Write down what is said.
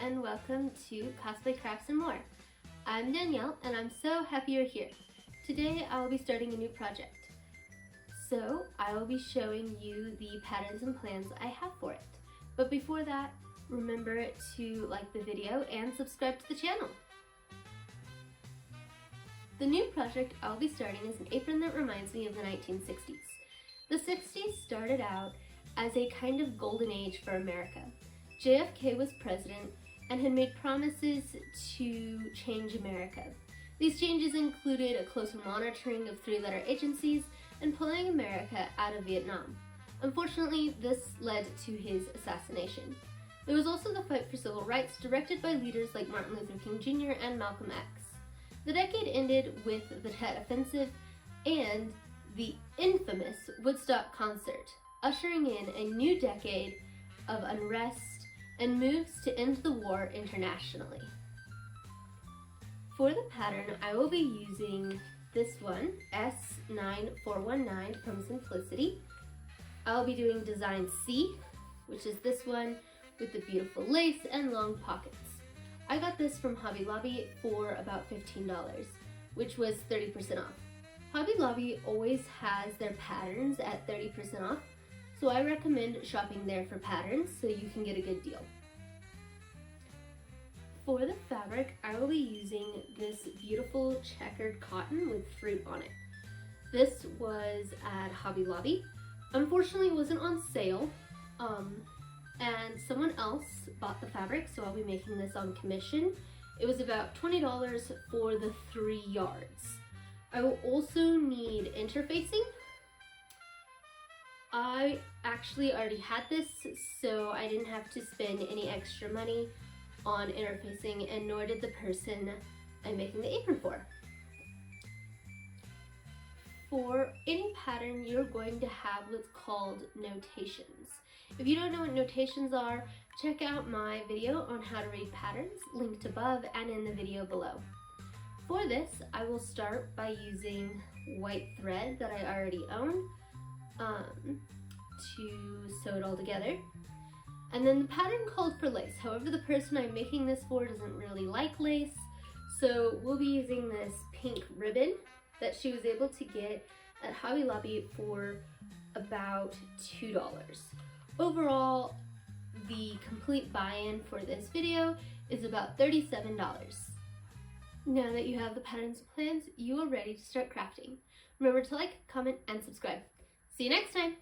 and welcome to Cosplay Crafts and More. I'm Danielle and I'm so happy you're here. Today I will be starting a new project. So I will be showing you the patterns and plans I have for it. But before that, remember to like the video and subscribe to the channel. The new project I'll be starting is an apron that reminds me of the 1960s. The 60s started out as a kind of golden age for America. JFK was president and had made promises to change America. These changes included a closer monitoring of three-letter agencies and pulling America out of Vietnam. Unfortunately, this led to his assassination. There was also the fight for civil rights directed by leaders like Martin Luther King Jr. and Malcolm X. The decade ended with the Tet Offensive and the infamous Woodstock concert, ushering in a new decade of unrest and moves to end the war internationally. For the pattern, I will be using this one, S9419 from Simplicity. I'll be doing design C, which is this one with the beautiful lace and long pockets. I got this from Hobby Lobby for about $15, which was 30% off. Hobby Lobby always has their patterns at 30% off, so I recommend shopping there for patterns so you can get a good deal. For the fabric, I will be using this beautiful checkered cotton with fruit on it. This was at Hobby Lobby. Unfortunately, it wasn't on sale, and someone else bought the fabric, so I'll be making this on commission. It was about $20 for the 3 yards. I will also need interfacing. I actually already had this, so I didn't have to spend any extra money on interfacing, and nor did the person I'm making the apron for. For any pattern, you're going to have what's called notations. If you don't know what notations are, check out my video on how to read patterns, linked above and in the video below. For this, I will start by using white thread that I already own to sew it all together. And then the pattern called for lace. However, the person I'm making this for doesn't really like lace, so we'll be using this pink ribbon that she was able to get at Hobby Lobby for about $2. Overall, the complete buy-in for this video is about $37. Now that you have the patterns and plans, you are ready to start crafting. Remember to like, comment, and subscribe. See you next time!